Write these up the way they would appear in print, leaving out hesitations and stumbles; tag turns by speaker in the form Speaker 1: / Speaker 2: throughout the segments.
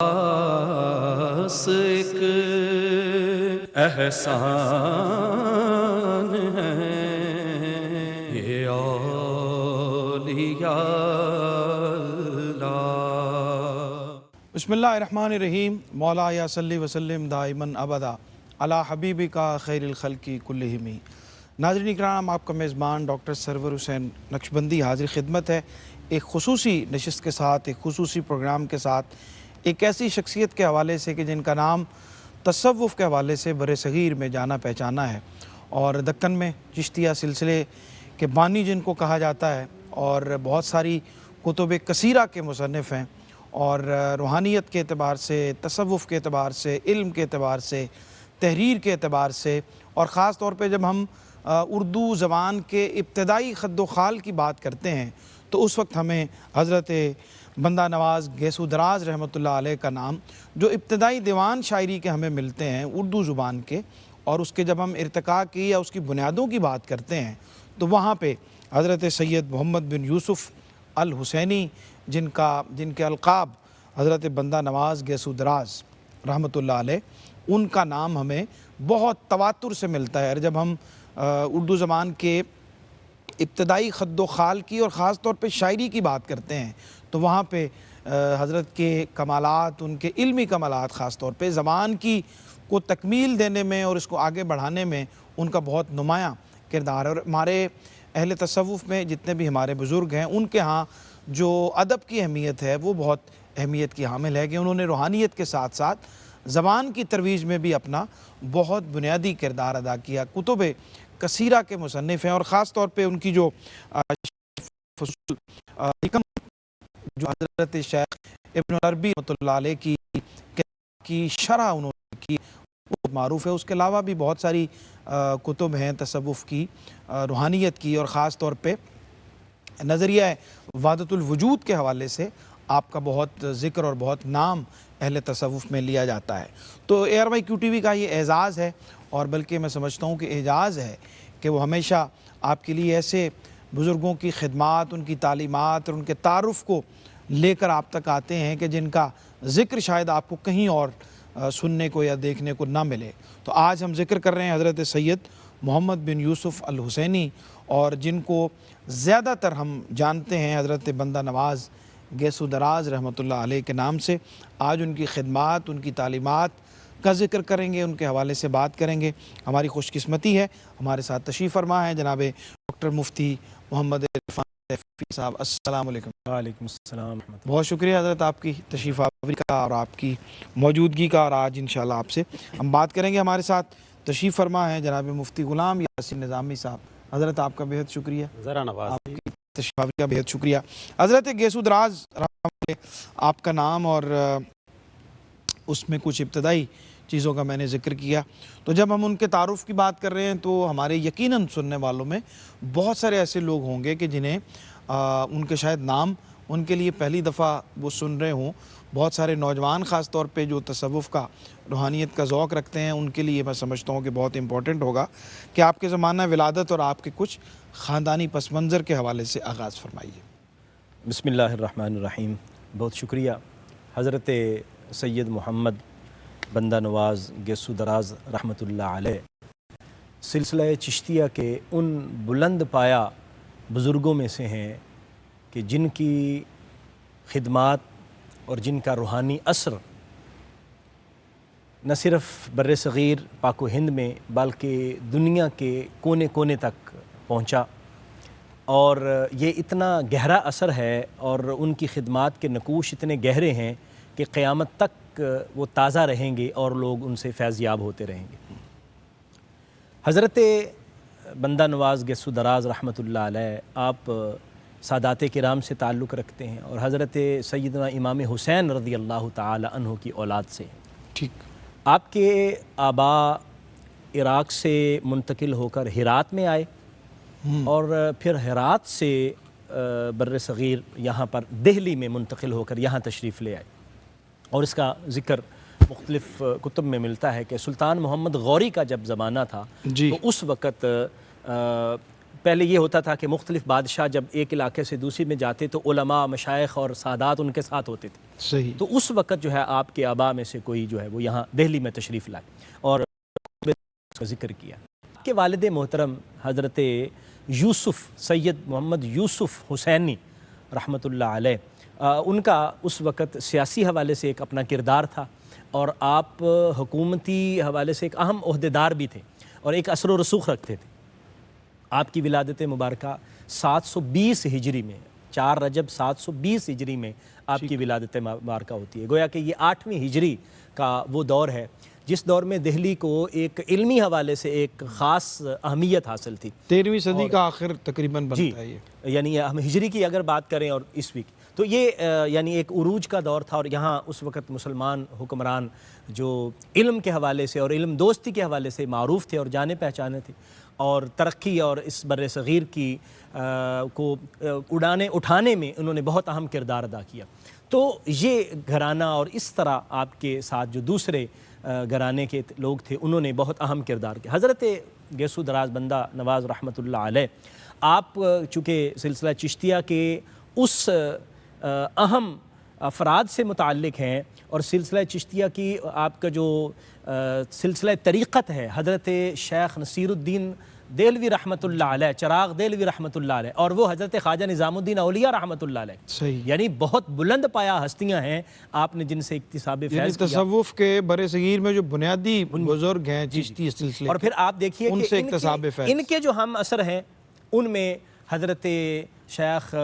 Speaker 1: خاص ایک احسان ہے یہ اولیاء اللہ۔
Speaker 2: بسم اللہ الرحمن الرحیم۔ مولا یا صلی وسلم دائماً ابدا علی حبیبک خیر الخلق کلہم۔ ناظرین اکرام، آپ کا میزبان ڈاکٹر سرور حسین نقشبندی حاضر خدمت ہے، ایک خصوصی نشست کے ساتھ، ایک خصوصی پروگرام کے ساتھ، ایک ایسی شخصیت کے حوالے سے کہ جن کا نام تصوف کے حوالے سے بر صغیر میں جانا پہچانا ہے، اور دکن میں چشتیہ سلسلے کے بانی جن کو کہا جاتا ہے، اور بہت ساری کتب کثیرہ کے مصنف ہیں، اور روحانیت کے اعتبار سے، تصوف کے اعتبار سے، علم کے اعتبار سے، تحریر کے اعتبار سے، اور خاص طور پہ جب ہم اردو زبان کے ابتدائی خد و خال کی بات کرتے ہیں تو اس وقت ہمیں حضرت بندہ نواز گیسو دراز رحمۃ اللہ علیہ کا نام، جو ابتدائی دیوان شاعری کے ہمیں ملتے ہیں اردو زبان کے، اور اس کے جب ہم ارتقاء کی یا اس کی بنیادوں کی بات کرتے ہیں تو وہاں پہ حضرت سید محمد بن یوسف الحسینی، جن کے القاب حضرت بندہ نواز گیسو دراز رحمۃ اللہ علیہ، ان کا نام ہمیں بہت تواتر سے ملتا ہے۔ اور جب ہم اردو زبان کے ابتدائی خد و خال کی اور خاص طور پہ شاعری کی بات کرتے ہیں تو وہاں پہ حضرت کے کمالات، ان کے علمی کمالات، خاص طور پہ زبان کی کو تکمیل دینے میں اور اس کو آگے بڑھانے میں ان کا بہت نمایاں کردار ہے۔ اور ہمارے اہل تصوف میں جتنے بھی ہمارے بزرگ ہیں، ان کے ہاں جو ادب کی اہمیت ہے وہ بہت اہمیت کی حامل ہے کہ انہوں نے روحانیت کے ساتھ ساتھ زبان کی ترویج میں بھی اپنا بہت بنیادی کردار ادا کیا۔ کتب کثیرہ کے مصنف ہیں، اور خاص طور پہ ان کی جو حکم جو حضرت شیخ ابن عربی رحمۃ اللہ علیہ کی شرح انہوں نے کی، وہ معروف ہے۔ اس کے علاوہ بھی بہت ساری کتب ہیں تصوف کی، روحانیت کی، اور خاص طور پہ نظریہ وحدت الوجود کے حوالے سے آپ کا بہت ذکر اور بہت نام اہل تصوف میں لیا جاتا ہے۔ تو ARYQ-TV کا یہ اعزاز ہے، اور بلکہ میں سمجھتا ہوں کہ اعزاز ہے کہ وہ ہمیشہ آپ کے لیے ایسے بزرگوں کی خدمات، ان کی تعلیمات اور ان کے تعارف کو لے کر آپ تک آتے ہیں کہ جن کا ذکر شاید آپ کو کہیں اور سننے کو یا دیکھنے کو نہ ملے۔ تو آج ہم ذکر کر رہے ہیں حضرت سید محمد بن یوسف الحسینی، اور جن کو زیادہ تر ہم جانتے ہیں حضرت بندہ نواز گیسو دراز رحمۃ اللہ علیہ کے نام سے۔ آج ان کی خدمات، ان کی تعلیمات کا ذکر کریں گے، ان کے حوالے سے بات کریں گے۔ ہماری خوش قسمتی ہے ہمارے ساتھ تشریف فرما ہے جناب ڈاکٹر مفتی محمد عرفان سیفی صاحب۔ السلام علیکم۔
Speaker 3: وعلیکم السلام۔
Speaker 2: بہت شکریہ حضرت آپ کی تشریف آوری کا اور آپ کی موجودگی کا، اور آج انشاءاللہ آپ سے ہم بات کریں گے۔ ہمارے ساتھ تشریف فرما ہے جناب مفتی غلام یاسین نظامی صاحب۔ حضرت آپ کا بہت شکریہ،
Speaker 3: ذرا نواز
Speaker 2: آپ کی تشریف آوری کا بہت شکریہ۔ حضرت گیسو دراز آپ کا نام، اور اس میں کچھ ابتدائی چیزوں کا میں نے ذکر کیا، تو جب ہم ان کے تعارف کی بات کر رہے ہیں تو ہمارے یقیناً سننے والوں میں بہت سارے ایسے لوگ ہوں گے کہ جنہیں ان کے شاید نام ان کے لیے پہلی دفعہ وہ سن رہے ہوں۔ بہت سارے نوجوان خاص طور پہ جو تصوف کا، روحانیت کا ذوق رکھتے ہیں، ان کے لیے میں سمجھتا ہوں کہ بہت امپورٹنٹ ہوگا کہ آپ کے زمانہ ولادت اور آپ کے کچھ خاندانی پس منظر کے حوالے سے آغاز فرمائیے۔
Speaker 3: بسم اللہ الرحمن الرحیم۔ بہت شکریہ۔ حضرت سید محمد بندہ نواز گیسو دراز رحمۃ اللہ علیہ سلسلہ چشتیہ کے ان بلند پایا بزرگوں میں سے ہیں کہ جن کی خدمات اور جن کا روحانی اثر نہ صرف بر صغیر پاک و ہند میں بلکہ دنیا کے کونے کونے تک پہنچا، اور یہ اتنا گہرا اثر ہے اور ان کی خدمات کے نقوش اتنے گہرے ہیں کہ قیامت تک وہ تازہ رہیں گے اور لوگ ان سے فیض یاب ہوتے رہیں گے۔ حضرت بندہ نواز گیسو دراز رحمۃ اللہ علیہ آپ سادات کرام سے تعلق رکھتے ہیں، اور حضرت سیدنا امام حسین رضی اللہ تعالی عنہ کی اولاد سے۔
Speaker 2: ٹھیک۔
Speaker 3: آپ کے آبا عراق سے منتقل ہو کر ہرات میں آئے، اور پھر ہرات سے بر صغیر یہاں پر دہلی میں منتقل ہو کر یہاں تشریف لے آئے، اور اس کا ذکر مختلف کتب میں ملتا ہے کہ سلطان محمد غوری کا جب زمانہ تھا تو اس وقت پہلے یہ ہوتا تھا کہ مختلف بادشاہ جب ایک علاقے سے دوسری میں جاتے تو علماء، مشائخ اور سادات ان کے ساتھ ہوتے تھے.
Speaker 2: صحیح.
Speaker 3: تو اس وقت جو ہے آپ کے آبا میں سے کوئی جو ہے وہ یہاں دہلی میں تشریف لائے اور ذکر کیا. آپ کے والد محترم حضرت یوسف سید محمد یوسف حسینی رحمۃ اللہ علیہ، ان کا اس وقت سیاسی حوالے سے ایک اپنا کردار تھا اور آپ حکومتی حوالے سے ایک اہم عہدیدار بھی تھے اور ایک اثر و رسوخ رکھتے تھے. آپ کی ولادت مبارکہ 720 ہجری میں، 4 رجب 720 ہجری میں آپ کی ولادت مبارکہ ہوتی ہے. گویا کہ یہ 8ویں ہجری کا وہ دور ہے جس دور میں دہلی کو ایک علمی حوالے سے ایک خاص اہمیت حاصل تھی.
Speaker 2: 13ویں صدی کا آخر تقریباً بنتا ہے یہ.
Speaker 3: یعنی ہم ہجری کی اگر بات کریں اور عیسوی کی تو یہ یعنی ایک عروج کا دور تھا اور یہاں اس وقت مسلمان حکمران جو علم کے حوالے سے اور علم دوستی کے حوالے سے معروف تھے اور جانے پہچانے تھے اور ترقی اور اس بر صغیر کی کو اٹھانے میں انہوں نے بہت اہم کردار ادا کیا. تو یہ گھرانہ اور اس طرح آپ کے ساتھ جو دوسرے گھرانے کے لوگ تھے انہوں نے بہت اہم کردار کیا. حضرت گیسو دراز بندہ نواز رحمۃ اللہ علیہ، آپ چونکہ سلسلہ چشتیہ کے اس اہم افراد سے متعلق ہیں اور سلسلہ چشتیہ کی آپ کا جو سلسلہ طریقت ہے حضرت شیخ نصیر الدین دہلوی رحمۃ اللہ علیہ، چراغ دہلوی رحمۃ اللہ علیہ، اور وہ حضرت خواجہ نظام الدین اولیاء رحمۃ اللہ علیہ.
Speaker 2: صحیح.
Speaker 3: یعنی بہت بلند پایہ ہستیاں ہیں آپ نے جن سے اکتساب
Speaker 2: یعنی
Speaker 3: فیض کیا.
Speaker 2: تصوف کے بر صغیر میں جو بنیادی بزرگ ہیں چشتی سلسلے،
Speaker 3: اور پھر آپ دیکھیے
Speaker 2: ان
Speaker 3: کہ
Speaker 2: سے اکتساب فیض،
Speaker 3: ان کے جو ہم اثر ہیں ان میں حضرت شیخ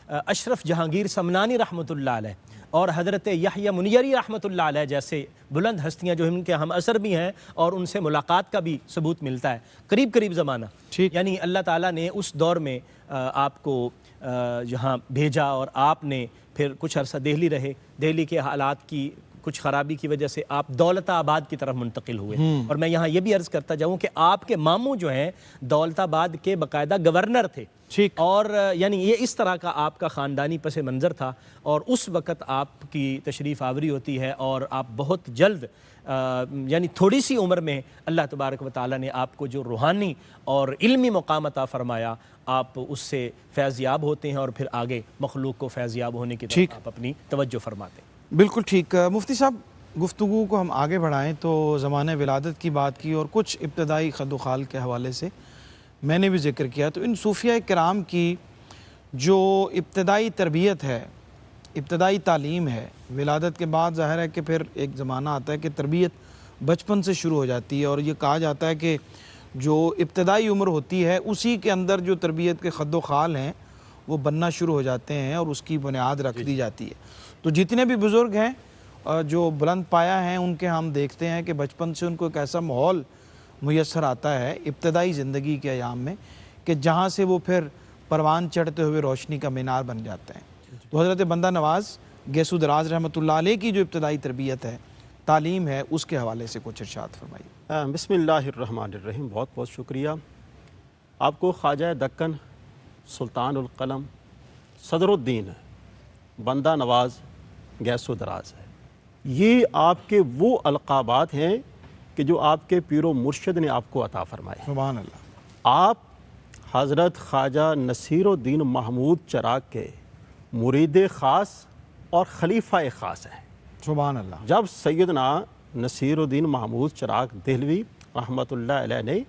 Speaker 3: اشرف جہانگیر سمنانی رحمۃ اللہ علیہ اور حضرت یحییٰ منیری رحمۃ اللہ علیہ جیسے بلند ہستیاں جو ان کے ہم اثر بھی ہیں اور ان سے ملاقات کا بھی ثبوت ملتا ہے قریب زمانہ. یعنی اللہ تعالیٰ نے اس دور میں آپ کو یہاں بھیجا اور آپ نے پھر کچھ عرصہ دہلی رہے. دہلی کے حالات کی کچھ خرابی کی وجہ سے آپ دولت آباد کی طرف منتقل ہوئے. اور میں یہاں یہ بھی عرض کرتا جاؤں کہ آپ کے ماموں جو ہیں دولت آباد کے باقاعدہ گورنر تھے. اور یعنی یہ اس طرح کا آپ کا خاندانی پس منظر تھا اور اس وقت آپ کی تشریف آوری ہوتی ہے اور آپ بہت جلد یعنی تھوڑی سی عمر میں اللہ تبارک و تعالیٰ نے آپ کو جو روحانی اور علمی مقام عطا فرمایا آپ اس سے فیض یاب ہوتے ہیں اور پھر آگے مخلوق کو فیض یاب ہونے کی طرف آپ اپنی توجہ فرماتے ہیں.
Speaker 2: بالکل ٹھیک. مفتی صاحب گفتگو کو ہم آگے بڑھائیں تو زمانہ ولادت کی بات کی اور کچھ ابتدائی خد و خال کے حوالے سے میں نے بھی ذکر کیا. تو ان صوفیہ کرام کی جو ابتدائی تربیت ہے، ابتدائی تعلیم ہے، ولادت کے بعد ظاہر ہے کہ پھر ایک زمانہ آتا ہے کہ تربیت بچپن سے شروع ہو جاتی ہے اور یہ کہا جاتا ہے کہ جو ابتدائی عمر ہوتی ہے اسی کے اندر جو تربیت کے خد و خال ہیں وہ بننا شروع ہو جاتے ہیں اور اس کی بنیاد رکھ دی جاتی ہے. تو جتنے بھی بزرگ ہیں جو بلند پایا ہیں ان کے ہم دیکھتے ہیں کہ بچپن سے ان کو ایک ایسا ماحول میسر آتا ہے ابتدائی زندگی کے ایام میں کہ جہاں سے وہ پھر پروان چڑھتے ہوئے روشنی کا مینار بن جاتے ہیں. تو حضرت بندہ نواز گیسو دراز رحمۃ اللہ علیہ کی جو ابتدائی تربیت ہے، تعلیم ہے، اس کے حوالے سے کچھ ارشاد فرمائیے.
Speaker 4: بسم اللہ الرحمن الرحیم. بہت بہت شکریہ. آپ کو خواجہ دکن، سلطان القلم، صدر الدین بندہ نواز گیسو دراز ہے. یہ آپ کے وہ القابات ہیں کہ جو آپ کے پیر و مرشد نے آپ کو عطا فرمائے.
Speaker 2: سبحان اللہ.
Speaker 4: آپ حضرت خواجہ نصیر الدین محمود چراغ کے مرید خاص اور خلیفہ خاص ہیں.
Speaker 2: سبحان اللہ.
Speaker 4: جب سیدنا نصیر الدین محمود چراغ دہلوی رحمۃ اللہ علیہ نے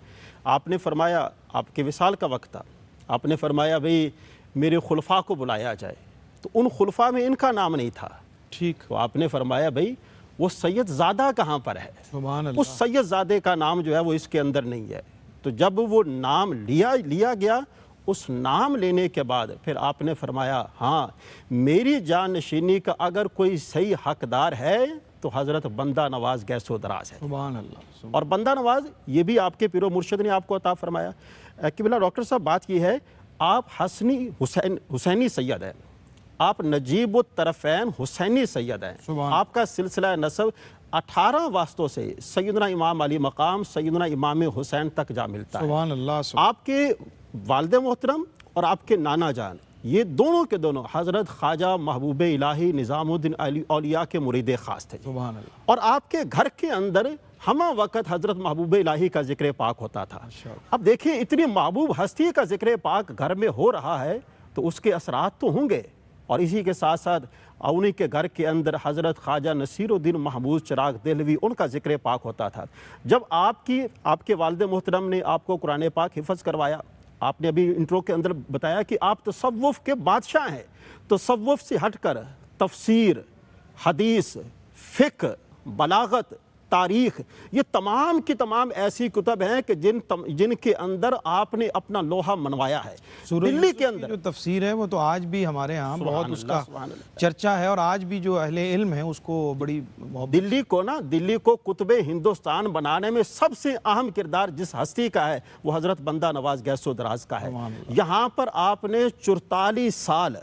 Speaker 4: آپ نے فرمایا، آپ کے وصال کا وقت تھا، آپ نے فرمایا بھئی میرے خلفاء کو بلایا جائے، تو ان خلفاء میں ان کا نام نہیں تھا.
Speaker 2: ٹھیک.
Speaker 4: تو آپ نے فرمایا بھئی وہ سید زادہ کہاں پر ہے؟
Speaker 2: سبحان اللہ.
Speaker 4: اس سید زادے کا نام جو ہے وہ اس کے اندر نہیں ہے. تو جب وہ نام لیا گیا، اس نام لینے کے بعد پھر آپ نے فرمایا ہاں میری جان نشینی کا اگر کوئی صحیح حقدار ہے تو حضرت بندہ نواز گیسو دراز ہے.
Speaker 2: سبحان اللہ.
Speaker 4: اور بندہ نواز یہ بھی آپ کے پیر و مرشد نے آپ کو عطا فرمایا. قبلہ ڈاکٹر صاحب بات یہ ہے، آپ حسینی سید ہیں، آپ نجیب الطرفین حسینی سید ہیں. آپ کا سلسلہ نسب 18 واسطوں سے سیدنا امام علی مقام سیدنا امام حسین تک جا ملتا ہے.
Speaker 2: سبحان اللہ.
Speaker 4: آپ کے والد محترم اور آپ کے نانا جان یہ دونوں کے دونوں حضرت خواجہ محبوب الہی نظام الدین اولیاء کے مرید خاص تھے
Speaker 2: سبحان اللہ.
Speaker 4: اور آپ کے گھر کے اندر ہمہ وقت حضرت محبوب الہی کا ذکر پاک ہوتا تھا. اب دیکھیں اتنی محبوب ہستی کا ذکر پاک گھر میں ہو رہا ہے تو اس کے اثرات تو ہوں گے. اور اسی کے ساتھ ساتھ انہی کے گھر کے اندر حضرت خواجہ نصیر الدین محمود چراغ دہلوی ان کا ذکر پاک ہوتا تھا. جب آپ کے والد محترم نے آپ کو قرآن پاک حفظ کروایا، آپ نے ابھی انٹرو کے اندر بتایا کہ آپ تصوف کے بادشاہ ہیں. تصوف سے ہٹ کر تفسیر، حدیث، فقہ، بلاغت، تاریخ، یہ تمام کی تمام ایسی کتب ہیں کہ جن کے اندر آپ نے اپنا لوہا منوایا ہے. دلی کے اندر
Speaker 2: جو تفسیر ہے وہ تو آج بھی ہمارے ہاں بہت اس کا چرچا ہے، اور آج بھی جو اہل علم ہیں اس کو بڑی محبت.
Speaker 4: دلی کو قطب ہندوستان بنانے میں سب سے اہم کردار جس ہستی کا ہے وہ حضرت بندہ نواز گیس و دراز کا ہے. یہاں پر آپ نے 44 سال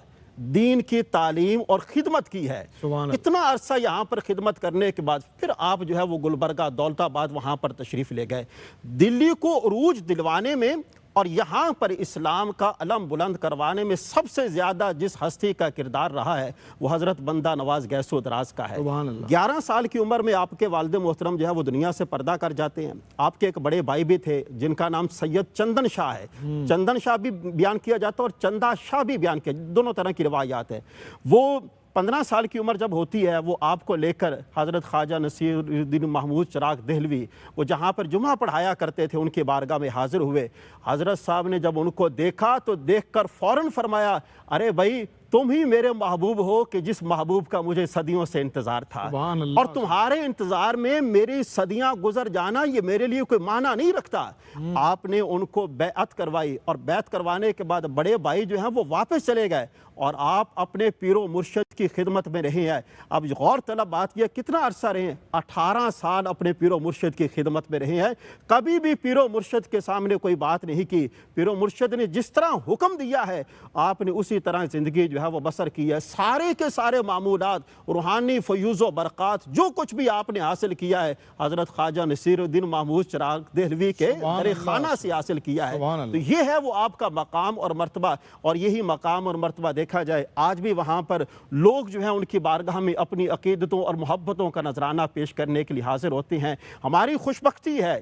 Speaker 4: دین کی تعلیم اور خدمت کی ہے. اتنا عرصہ یہاں پر خدمت کرنے کے بعد پھر آپ جو ہے وہ گلبرگہ، دولت آباد وہاں پر تشریف لے گئے. دلی کو عروج دلوانے میں اور یہاں پر اسلام کا علم بلند کروانے میں سب سے زیادہ جس ہستی کا کردار رہا ہے وہ حضرت بندہ نواز گیس و دراز کا ہے. 11 سال کی عمر میں آپ کے والد محترم جو ہے وہ دنیا سے پردہ کر جاتے ہیں. آپ کے ایک بڑے بھائی بھی تھے جن کا نام سید چندن شاہ ہے. چندن شاہ بھی بیان کیا جاتا ہے اور چندہ شاہ بھی بیان کیا، دونوں طرح کی روایات ہیں. وہ 15 سال کی عمر جب ہوتی ہے وہ آپ کو لے کر حضرت خواجہ نصیر الدین محمود چراغ دہلوی وہ جہاں پر جمعہ پڑھایا کرتے تھے ان کی بارگاہ میں حاضر ہوئے. حضرت صاحب نے جب ان کو دیکھا تو دیکھ کر فوراً فرمایا، ارے بھائی تم ہی میرے محبوب ہو کہ جس محبوب کا مجھے صدیوں سے انتظار تھا، اور تمہارے انتظار میں میری صدیاں گزر جانا یہ میرے لیے کوئی معنی نہیں رکھتا. آپ نے ان کو بیعت کروائی اور بیعت کروانے کے بعد بڑے بھائی جو ہیں وہ واپس چلے گئے اور آپ اپنے پیر و مرشد کی خدمت میں رہے ہیں. اب غور طلب بات یہ کتنا عرصہ رہے ہیں؟ 18 سال اپنے پیر و مرشد کی خدمت میں رہے ہیں. کبھی بھی پیر و مرشد کے سامنے کوئی بات نہیں کی. پیر و مرشد نے جس طرح حکم دیا ہے آپ نے اسی طرح زندگی جو ہے وہ بسر کی ہے. سارے کے سارے معمولات، روحانی فیوز و برکات جو کچھ بھی آپ نے حاصل کیا ہے حضرت خواجہ نصیر الدین محمود چراغ دہلوی کے در خانہ سے حاصل کیا ہے. تو یہ ہے وہ آپ کا مقام اور مرتبہ. اور یہی مقام اور مرتبہ دیکھا جائے آج بھی وہاں پر لوگ جو ہیں ان کی بارگاہ میں اپنی عقیدتوں اور محبتوں کا نذرانہ پیش کرنے کے لیے حاضر ہوتے ہیں. ہماری خوش بختی ہے،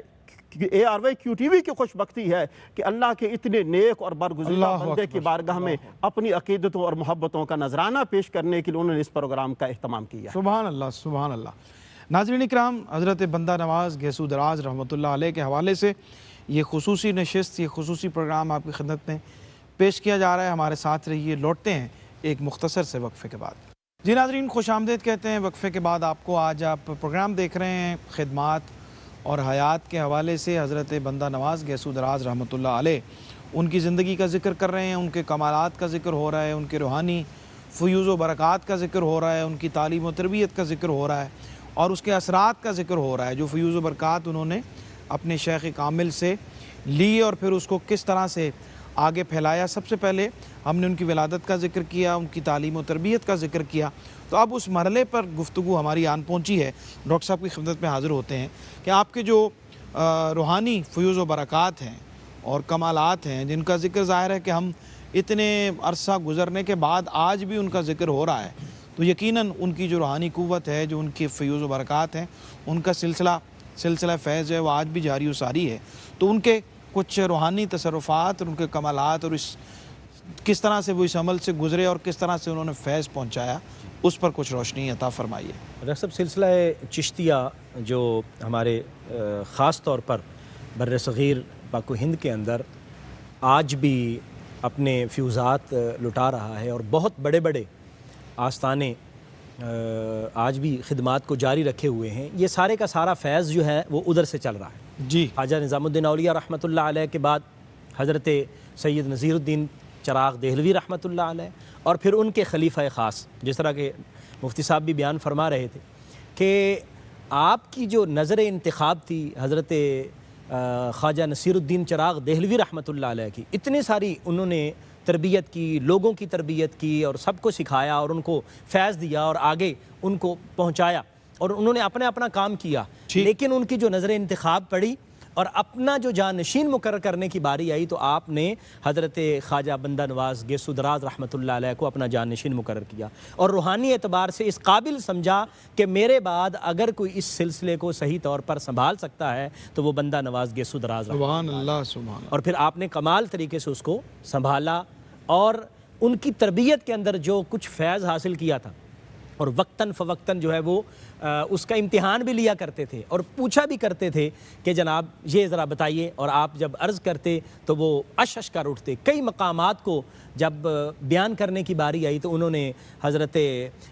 Speaker 4: ARYQ-TV کی خوش بختی ہے کہ اللہ کے اتنے نیک اور برگزیدہ بندے کی بارگاہ میں اپنی عقیدتوں اور محبتوں کا نذرانہ پیش کرنے کے لیے انہوں نے اس پروگرام کا اہتمام کیا.
Speaker 2: سبحان اللہ، سبحان اللہ. ناظرین اکرام، حضرت بندہ نواز گیس و دراز رحمۃ اللہ علیہ کے حوالے سے یہ خصوصی نشست، یہ خصوصی پروگرام آپ کی خدمت میں پیش کیا جا رہا ہے. ہمارے ساتھ رہیے. لوٹتے ہیں ایک مختصر سے وقفے کے بعد. جی ناظرین، خوش آمدید کہتے ہیں وقفے کے بعد آپ کو. آج آپ پروگرام دیکھ رہے ہیں خدمات اور حیات کے حوالے سے حضرت بندہ نواز گیس و دراز رحمۃ اللہ علیہ، ان کی زندگی کا ذکر کر رہے ہیں، ان کے کمالات کا ذکر ہو رہا ہے، ان کے روحانی فیوز و برکات کا ذکر ہو رہا ہے، ان کی تعلیم و تربیت کا ذکر ہو رہا ہے اور اس کے اثرات کا ذکر ہو رہا ہے، جو فیوز و برکات انہوں نے اپنے شیخ کامل سے لی اور پھر اس کو کس طرح سے آگے پھیلایا. سب سے پہلے ہم نے ان کی ولادت کا ذکر کیا، ان کی تعلیم و تربیت کا ذکر کیا. تو اب اس مرحلے پر گفتگو ہماری آن پہنچی ہے. ڈاکٹر صاحب کی خدمت میں حاضر ہوتے ہیں کہ آپ کے جو روحانی فیوز و برکات ہیں اور کمالات ہیں، جن کا ذکر ظاہر ہے کہ ہم اتنے عرصہ گزرنے کے بعد آج بھی ان کا ذکر ہو رہا ہے، تو یقیناً ان کی جو روحانی قوت ہے، جو ان کی فیوز و برکات ہیں، ان کا سلسلہ فیض ہے وہ آج بھی جاری و ساری ہے. تو ان کے کچھ روحانی تصرفات اور ان کے کمالات اور کس طرح سے وہ اس عمل سے گزرے اور کس طرح سے انہوں نے فیض پہنچایا، اس پر کچھ روشنی عطا فرمائیے.
Speaker 3: ڈاکٹر صاحب، سلسلہ چشتیہ جو ہمارے خاص طور پر بر صغیر پاک و ہند کے اندر آج بھی اپنے فیوزات لٹا رہا ہے اور بہت بڑے بڑے آستانے آج بھی خدمات کو جاری رکھے ہوئے ہیں، یہ سارے کا سارا فیض جو ہے وہ ادھر سے چل رہا ہے.
Speaker 2: جی،
Speaker 3: خواجہ نظام الدین اولیاء رحمۃ اللہ علیہ کے بعد حضرت سید نذیر الدین چراغ دہلوی رحمۃ اللہ علیہ، اور پھر ان کے خلیفہ خاص، جس طرح کہ مفتی صاحب بھی بیان فرما رہے تھے کہ آپ کی جو نظر انتخاب تھی حضرت خواجہ نصیر الدین چراغ دہلوی رحمۃ اللہ علیہ کی، اتنی ساری انہوں نے تربیت کی، لوگوں کی تربیت کی اور سب کو سکھایا اور ان کو فیض دیا اور آگے ان کو پہنچایا اور انہوں نے اپنا کام کیا. لیکن ان کی جو نظر انتخاب پڑی اور اپنا جو جانشین مقرر کرنے کی باری آئی تو آپ نے حضرت خواجہ بندہ نواز گیسو دراز رحمۃ اللہ علیہ کو اپنا جانشین مقرر کیا، اور روحانی اعتبار سے اس قابل سمجھا کہ میرے بعد اگر کوئی اس سلسلے کو صحیح طور پر سنبھال سکتا ہے تو وہ بندہ نواز گیسو دراز رحمۃ
Speaker 2: سبحان اللہ سبحان اللہ۔
Speaker 3: اور پھر آپ نے کمال طریقے سے اس کو سنبھالا، اور ان کی تربیت کے اندر جو کچھ فیض حاصل کیا تھا، اور وقتاً فوقتاً جو ہے وہ اس کا امتحان بھی لیا کرتے تھے اور پوچھا بھی کرتے تھے کہ جناب یہ ذرا بتائیے، اور آپ جب عرض کرتے تو وہ اش کر اٹھتے۔ کئی مقامات کو جب بیان کرنے کی باری آئی تو انہوں نے حضرت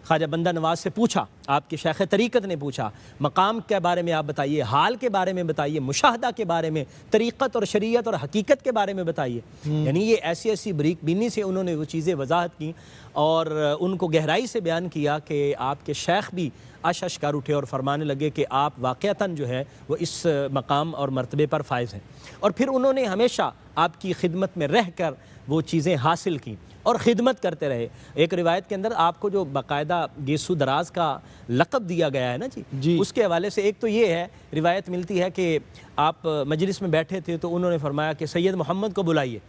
Speaker 3: خواجہ بندہ نواز سے پوچھا، آپ کے شیخ طریقت نے پوچھا، مقام کے بارے میں آپ بتائیے، حال کے بارے میں بتائیے، مشاہدہ کے بارے میں، طریقت اور شریعت اور حقیقت کے بارے میں بتائیے۔ یعنی یہ ایسی ایسی بریک بینی سے انہوں نے وہ چیزیں وضاحت کی اور ان کو گہرائی سے بیان کیا کہ آپ کے شیخ بھی اش کر اٹھے اور فرمانے لگے کہ آپ واقعتاً جو ہے وہ اس مقام اور مرتبے پر فائز ہیں۔ اور پھر انہوں نے ہمیشہ آپ کی خدمت میں رہ کر وہ چیزیں حاصل کی اور خدمت کرتے رہے۔ ایک روایت کے اندر آپ کو جو باقاعدہ گیسو دراز کا لقب دیا گیا ہے نا جی، اس کے حوالے سے ایک تو یہ ہے، روایت ملتی ہے کہ آپ مجلس میں بیٹھے تھے تو انہوں نے فرمایا کہ سید محمد کو بلائیے،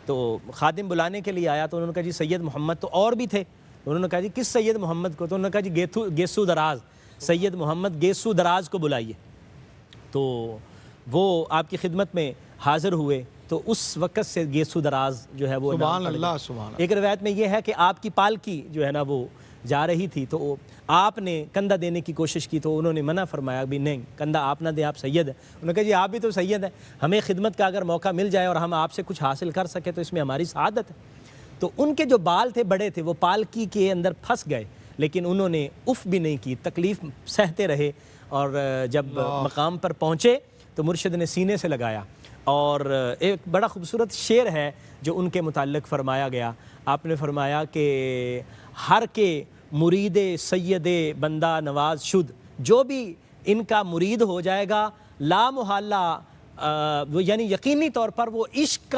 Speaker 3: تو خادم بلانے کے لیے آیا تو انہوں نے کہا جی سید محمد، تو اور بھی تھے، انہوں نے کہا جی کس سید محمد کو؟ تو انہوں نے کہا جی گیسو دراز، سید محمد گیسو دراز کو بلائیے۔ تو وہ آپ کی خدمت میں حاضر ہوئے، تو اس وقت سے گیسو دراز جو ہے وہ
Speaker 2: سبحان اللہ سبحان اللہ۔
Speaker 3: ایک روایت میں یہ ہے کہ آپ کی پالکی جو ہے نا وہ جا رہی تھی تو آپ نے کندھا دینے کی کوشش کی تو انہوں نے منع فرمایا بھی نہیں کندھا آپ نہ دیں، آپ سید ہیں۔ انہوں نے کہا جی آپ بھی تو سید ہیں، ہمیں خدمت کا اگر موقع مل جائے اور ہم آپ سے کچھ حاصل کر سکے تو اس میں ہماری سعادت ہے۔ تو ان کے جو بال تھے بڑے تھے، وہ پالکی کے اندر پھنس گئے، لیکن انہوں نے اف بھی نہیں کی، تکلیف سہتے رہے، اور جب مقام پر پہنچے تو مرشد نے سینے سے لگایا۔ اور ایک بڑا خوبصورت شعر ہے جو ان کے متعلق فرمایا گیا، آپ نے فرمایا کہ ہر کے مرید سید بندہ نواز شد، جو بھی ان کا مرید ہو جائے گا لا محالہ، وہ یعنی یقینی طور پر وہ عشق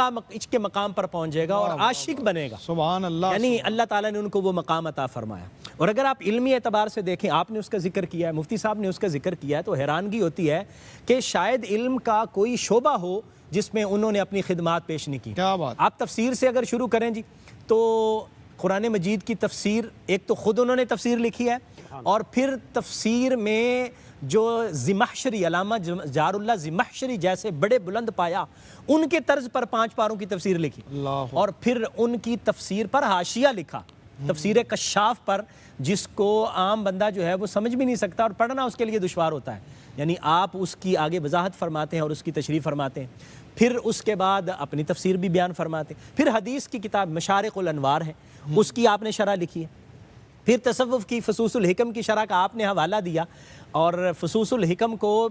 Speaker 3: کے مقام پر پہنچ جائے گا اور عاشق بنے گا۔
Speaker 2: سبحان اللہ۔
Speaker 3: یعنی اللہ تعالیٰ نے ان کو وہ مقام عطا فرمایا۔ اور اگر آپ علمی اعتبار سے دیکھیں، آپ نے اس کا ذکر کیا ہے، مفتی صاحب نے اس کا ذکر کیا ہے، تو حیرانگی ہوتی ہے کہ شاید علم کا کوئی شعبہ ہو جس میں انہوں نے اپنی خدمات پیش نہیں کی۔
Speaker 2: کیا بات!
Speaker 3: آپ تفسیر سے اگر شروع کریں جی تو قرآن مجید کی تفسیر، ایک تو خود انہوں نے تفسیر لکھی ہے، اور پھر تفسیر میں جو زمخشری، علامہ جار اللہ زمخشری جیسے بڑے بلند پایا، ان کے طرز پر 5 پاروں کی تفسیر لکھی، اور پھر ان کی تفسیر پر حاشیہ لکھا، تفسیر کشاف پر، جس کو عام بندہ جو ہے وہ سمجھ بھی نہیں سکتا اور پڑھنا اس کے لیے دشوار ہوتا ہے۔ یعنی آپ اس کی آگے وضاحت فرماتے ہیں اور اس کی تشریح فرماتے ہیں، پھر اس کے بعد اپنی تفسیر بھی بیان فرماتے ہیں، پھر حدیث کی کتاب مشارق الانوار ہے، اس کی آپ نے شرح لکھی ہے، پھر تصوف کی فصوص الحکم کی شرح کا آپ نے حوالہ دیا، اور فصوص الحکم کو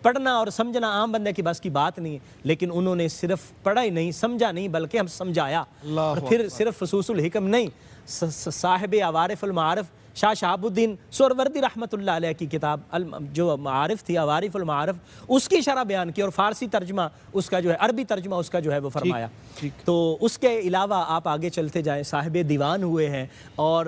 Speaker 3: پڑھنا اور سمجھنا عام بندے کی بس کی بات نہیں ہے، لیکن انہوں نے صرف پڑھا ہی نہیں، سمجھا نہیں، بلکہ ہم سمجھایا۔ اور پھر صرف فصوص الحکم نہیں، صاحب عوارف المعارف شاہ شہاب الدین سہروردی رحمۃ اللہ علیہ کی کتاب جو معارف تھی، عوارف المعارف، اس کی شرح بیان کی، اور فارسی ترجمہ اس کا جو ہے، عربی ترجمہ اس کا جو ہے وہ فرمایا۔ تو اس کے علاوہ آپ آگے چلتے جائیں، صاحب دیوان ہوئے ہیں، اور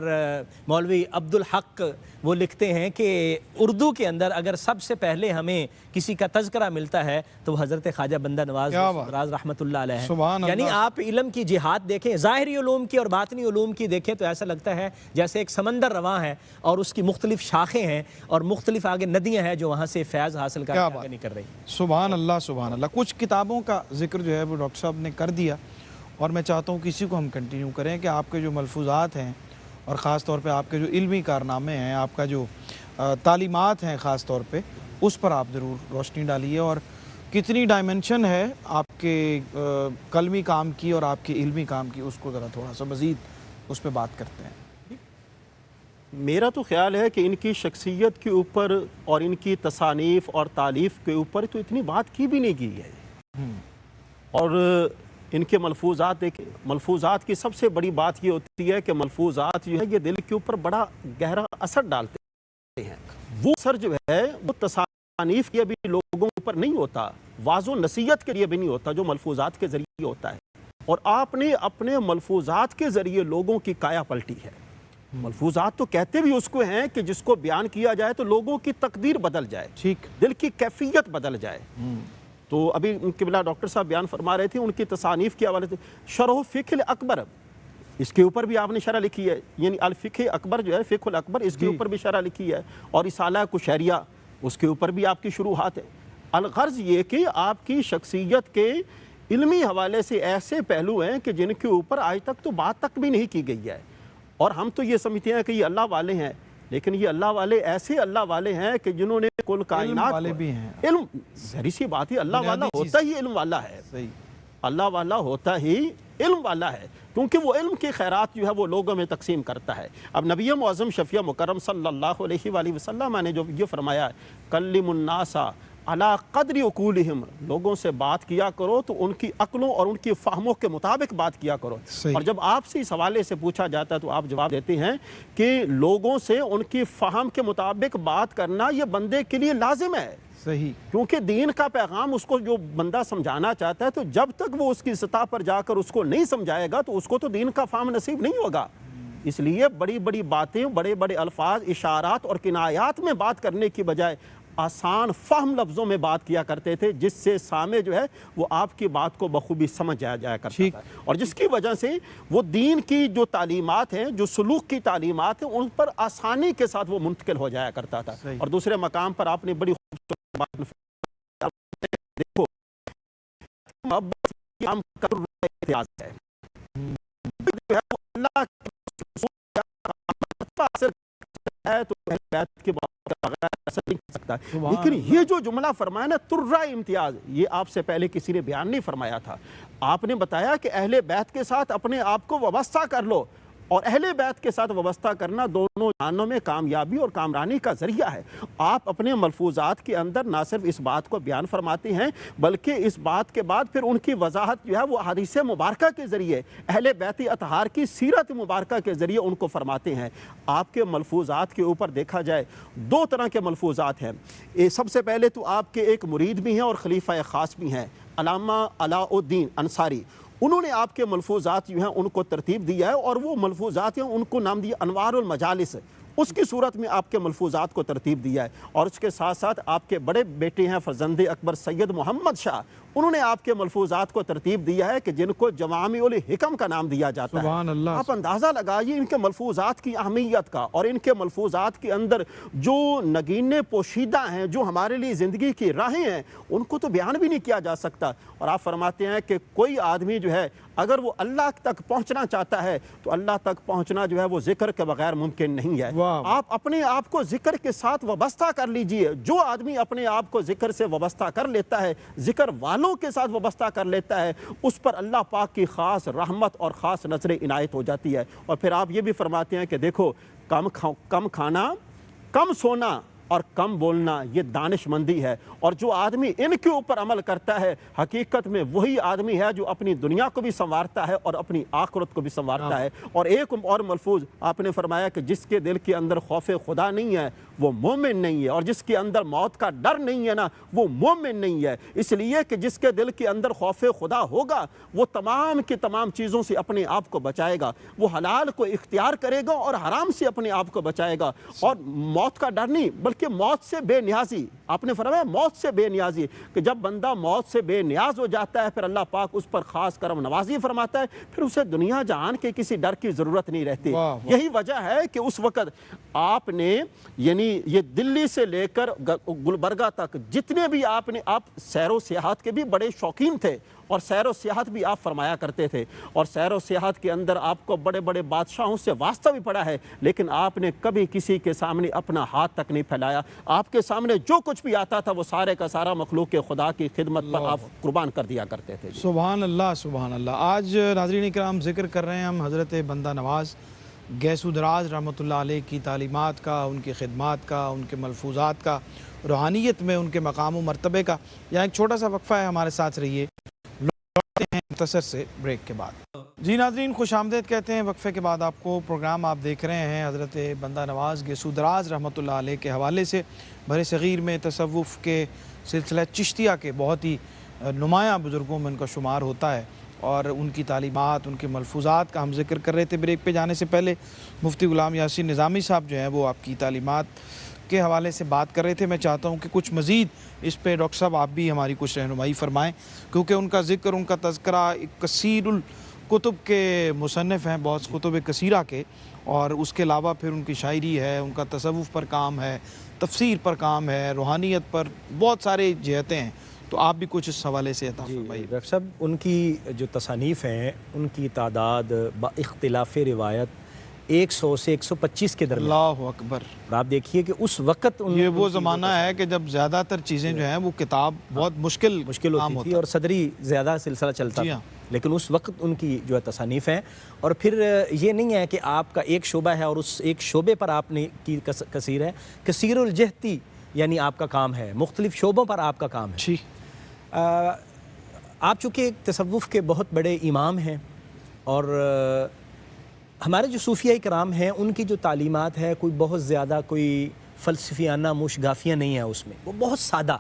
Speaker 3: مولوی عبدالحق وہ لکھتے ہیں کہ اردو کے اندر اگر سب سے پہلے ہمیں کسی کا تذکرہ ملتا ہے تو حضرت خواجہ بندہ نواز رحمۃ اللہ علیہ۔ یعنی آپ علم کی جہاد دیکھیں، ظاہری علوم کی اور باطنی علوم کی دیکھیں تو ایسا لگتا ہے جیسے ایک سمندر رواں ہے اور اس کی مختلف شاخیں ہیں اور مختلف آگے ندیاں ہیں جو وہاں سے فیض حاصل کر کے آگے نہیں کر رہی۔
Speaker 2: سبحان اللہ سبحان اللہ۔ کچھ کتابوں کا ذکر جو ہے وہ ڈاکٹر صاحب نے کر دیا، اور میں چاہتا ہوں کسی کو ہم کنٹینیو کریں کہ آپ کے جو ملفوظات ہیں اور خاص طور پہ آپ کے جو علمی کارنامے ہیں، آپ کا جو تعلیمات ہیں خاص طور پہ، اس پر آپ ضرور روشنی ڈالیے، اور کتنی ڈائمنشن ہے آپ کے قلمی کام کی اور آپ کے علمی کام کی، اس کو ذرا تھوڑا سا مزید اس پہ بات کرتے ہیں۔
Speaker 4: میرا تو خیال ہے کہ ان کی شخصیت کے اوپر اور ان کی تصانیف اور تالیف کے اوپر تو اتنی بات کی بھی نہیں کی ہے، اور ان کے ملفوظات دیکھیں، ملفوظات کی سب سے بڑی بات یہ ہوتی ہے کہ ملفوظات جو ہے یہ دل کے اوپر بڑا گہرا اثر ڈالتے ہیں۔ وہ اثر جو ہے وہ تصانیف کے بھی لوگوں پر نہیں ہوتا، واعظ و نصیحت کے لیے بھی نہیں ہوتا، جو ملفوظات کے ذریعے ہوتا ہے، اور آپ نے اپنے ملفوظات کے ذریعے لوگوں کی کایا پلٹی ہے۔ ملفوظات تو کہتے بھی اس کو ہیں کہ جس کو بیان کیا جائے تو لوگوں کی تقدیر بدل جائے،
Speaker 2: ٹھیک،
Speaker 4: دل کی کیفیت بدل جائے۔ تو ابھی قبلہ ڈاکٹر صاحب بیان فرما رہے تھے ان کی تصانیف کے حوالے سے، شرح فقہ الاکبر، اس کے اوپر بھی آپ نے شرح لکھی ہے، یعنی الفقہ اکبر جو ہے، فقہ الاکبر، اس کے اوپر بھی شرح لکھی ہے، اور رسالہ کشیریہ، اس کے اوپر بھی آپ کی شروحات ہے۔ الغرض یہ کہ آپ کی شخصیت کے علمی حوالے سے ایسے پہلو ہیں کہ جن کے اوپر آج تک تو بات تک بھی نہیں کی گئی ہے، اور ہم تو یہ سمجھتے ہیں کہ یہ اللہ والے ہیں، لیکن یہ اللہ والے ایسے اللہ والے ہیں کہ جنہوں نے کل کائنات
Speaker 2: والے بھی ہیں۔
Speaker 4: علم، ظاہری سی بات ہے، اللہ والا ہوتا ہی علم والا ہے،
Speaker 2: صحیح،
Speaker 4: اللہ والا ہوتا ہی علم والا ہے، کیونکہ وہ علم کی خیرات جو ہے وہ لوگوں میں تقسیم کرتا ہے۔ اب نبی معظم شفیع مکرم صلی اللہ علیہ وآلہ وسلم نے جو یہ فرمایا ہے، کلم الناس علی قدر عقولہم، لوگوں سے بات کیا کرو تو ان کی عقلوں اور ان کی فہموں کے مطابق بات کیا کرو۔
Speaker 2: صحیح۔
Speaker 4: اور جب آپ سے اس حوالے سے پوچھا جاتا ہے تو آپ جواب دیتے ہیں کہ لوگوں سے ان کی فہم کے مطابق بات کرنا یہ بندے کے لیے لازم ہے،
Speaker 2: صحیح،
Speaker 4: کیونکہ دین کا پیغام اس کو جو بندہ سمجھانا چاہتا ہے تو جب تک وہ اس کی سطح پر جا کر اس کو نہیں سمجھائے گا تو اس کو تو دین کا فہم نصیب نہیں ہوگا۔ اس لیے بڑی بڑی باتیں، بڑے بڑے الفاظ، اشارات اور کنایات میں بات کرنے کی بجائے آسان فہم لفظوں میں بات کیا کرتے تھے، جس سے سامع جو ہے وہ آپ کی بات کو بخوبی سمجھ جایا کرتا تھا، اور جس کی وجہ سے وہ دین کی جو تعلیمات ہیں، جو سلوک کی تعلیمات ہیں، ان پر آسانی کے ساتھ وہ منتقل ہو جایا کرتا تھا۔ اور دوسرے مقام پر آپ نے بڑی خوبصورت بات دیکھو، محبت عام کا امتیاز ہے، جو ہے وہ اللہ ہے تو اہل بیت کے بغیر اثر نہیں کر سکتا۔ لیکن یہ جو جملہ فرمایا نا ترہ امتیاز، یہ آپ سے پہلے کسی نے بیان نہیں فرمایا تھا۔ آپ نے بتایا کہ اہل بیت کے ساتھ اپنے آپ کو وابستہ کر لو، اور اہل بیت کے ساتھ وابستہ کرنا دونوں جہانوں میں کامیابی اور کامرانی کا ذریعہ ہے۔ آپ اپنے ملفوظات کے اندر نہ صرف اس بات کو بیان فرماتے ہیں بلکہ اس بات کے بعد پھر ان کی وضاحت جو ہے وہ احادیث مبارکہ کے ذریعے، اہل بیت اطہار کی سیرت مبارکہ کے ذریعے ان کو فرماتے ہیں۔ آپ کے ملفوظات کے اوپر دیکھا جائے دو طرح کے ملفوظات ہیں۔ سب سے پہلے تو آپ کے ایک مرید بھی ہیں اور خلیفہ خاص بھی ہیں، علامہ علاء الدین انصاری، انہوں نے آپ کے ملفوظات جو ہیں ان کو ترتیب دیا ہے، اور وہ ملفوظات ہیں ان کو نام دیا انوار المجالس، اس کی صورت میں آپ کے ملفوظات کو ترتیب دیا ہے۔ اور اس کے ساتھ ساتھ آپ کے بڑے بیٹے ہیں فرزند اکبر سید محمد شاہ، انہوں نے آپ کے ملفوظات کو ترتیب دیا ہے کہ جن کو جوامع الحکم کا نام دیا جاتا ہے۔
Speaker 2: سبحان اللہ۔
Speaker 4: آپ اندازہ لگائیے ان کے ملفوظات کی اہمیت کا، اور ان کے ملفوظات کے اندر جو نگینے پوشیدہ ہیں، جو ہمارے لیے زندگی کی راہیں ہیں، ان کو تو بیان بھی نہیں کیا جا سکتا۔ اور آپ فرماتے ہیں کہ کوئی آدمی جو ہے اگر وہ اللہ تک پہنچنا چاہتا ہے تو اللہ تک پہنچنا جو ہے وہ ذکر کے بغیر ممکن نہیں ہے۔ آپ اپنے آپ کو ذکر کے ساتھ وابستہ کر لیجئے۔ جو آدمی اپنے آپ کو ذکر سے وابستہ کر لیتا ہے، ذکر والوں کے ساتھ وابستہ کر لیتا ہے، اس پر اللہ پاک کی خاص رحمت اور خاص نظر عنایت ہو جاتی ہے۔ اور پھر آپ یہ بھی فرماتے ہیں کہ دیکھو، کم کھانا، کم سونا اور کم بولنا یہ دانش مندی ہے، اور جو آدمی ان کے اوپر عمل کرتا ہے حقیقت میں وہی آدمی ہے جو اپنی دنیا کو بھی سنوارتا ہے اور اپنی آخرت کو بھی سنوارتا ہے۔ اور ایک اور ملفوظ آپ نے فرمایا کہ جس کے دل کے اندر خوف خدا نہیں ہے وہ مومن نہیں ہے، اور جس کے اندر موت کا ڈر نہیں ہے نا وہ مومن نہیں ہے۔ اس لیے کہ جس کے دل کے اندر خوف خدا ہوگا وہ تمام کی تمام چیزوں سے اپنے آپ کو بچائے گا، وہ حلال کو اختیار کرے گا اور حرام سے اپنے آپ کو بچائے گا، اور موت کا ڈر نہیں بلکہ موت سے بے نیازی۔ آپ نے فرمایا موت سے بے نیازی، کہ جب بندہ موت سے بے نیاز ہو جاتا ہے پھر اللہ پاک اس پر خاص کرم نوازی فرماتا ہے، پھر اسے دنیا جہان کے کسی ڈر کی ضرورت نہیں رہتی۔ یہی وجہ ہے کہ اس وقت آپ نے یعنی یہ دلی سے لے کر گلبرگہ تک جتنے بھی آپ سیر و سیاحت کے بھی بڑے شوقین تھے، اور سیر و سیاحت بھی آپ فرمایا کرتے تھے، اور سیر و سیاحت کے اندر آپ کو بڑے بڑے بادشاہوں سے واسطہ بھی پڑا ہے، لیکن آپ نے کبھی کسی کے سامنے اپنا ہاتھ تک نہیں پھیلایا۔ آپ کے سامنے جو کچھ بھی آتا تھا وہ سارے کا سارا مخلوق خدا کی خدمت پر آپ قربان کر دیا کرتے تھے۔
Speaker 2: سبحان اللہ، سبحان اللہ۔ آج ناظرین کرام ذکر کر رہے ہیں ہم حضرت بندہ نواز گیسو دراز رحمۃ اللہ علیہ کی تعلیمات کا، ان کی خدمات کا، ان کے ملفوظات کا، روحانیت میں ان کے مقام و مرتبے کا۔ یہاں ایک چھوٹا سا وقفہ ہے، ہمارے ساتھ رہیے، لوٹتے ہیں مختصر سے بریک کے بعد۔ جی ناظرین خوش آمدید کہتے ہیں وقفے کے بعد آپ کو۔ پروگرام آپ دیکھ رہے ہیں حضرت بندہ نواز گیسو دراز رحمۃ اللہ علیہ کے حوالے سے۔ بر صغیر میں تصوف کے سلسلہ چشتیہ کے بہت ہی نمایاں بزرگوں میں ان کا شمار ہوتا ہے، اور ان کی تعلیمات، ان کے ملفوظات کا ہم ذکر کر رہے تھے۔ بریک پہ جانے سے پہلے مفتی غلام یاسین نظامی صاحب جو ہیں وہ آپ کی تعلیمات کے حوالے سے بات کر رہے تھے. میں چاہتا ہوں کہ کچھ مزید اس پہ ڈاکٹر صاحب آپ بھی ہماری کچھ رہنمائی فرمائیں، کیونکہ ان کا ذکر، ان کا تذکرہ کثیر الکتب کے مصنف ہیں، بہت کتب کثیرہ کے، اور اس کے علاوہ پھر ان کی شاعری ہے، ان کا تصوف پر کام ہے، تفسیر پر کام ہے، روحانیت پر بہت سارے جہتیں ہیں. تو آپ بھی کچھ اس حوالے سے عطا فرمائیے.
Speaker 3: ڈاکٹر صاحب ان کی جو تصانیف ہیں ان کی تعداد با اختلاف روایت 100 سے 125 کے درمیان.
Speaker 2: اللہ اکبر.
Speaker 3: اور آپ دیکھیے کہ اس وقت
Speaker 2: یہ وہ زمانہ ہے کہ جب زیادہ تر چیزیں جو ہیں وہ کتاب بہت مشکل
Speaker 3: ہوتی تھی اور صدری زیادہ سلسلہ چلتا تھا. لیکن اس وقت ان کی جو ہے تصانیف ہیں. اور پھر یہ نہیں ہے کہ آپ کا ایک شعبہ ہے اور اس ایک شعبے پر آپ نے کی کثیر ہے، کثیر الجہتی یعنی آپ کا کام ہے، مختلف شعبوں پر آپ کا کام ہے. آپ چونکہ ایک تصوف کے بہت بڑے امام ہیں، اور ہمارے جو صوفیہ کرام ہیں ان کی جو تعلیمات ہے کوئی بہت زیادہ کوئی فلسفیانہ مشگافیاں نہیں ہے اس میں، وہ بہت سادہ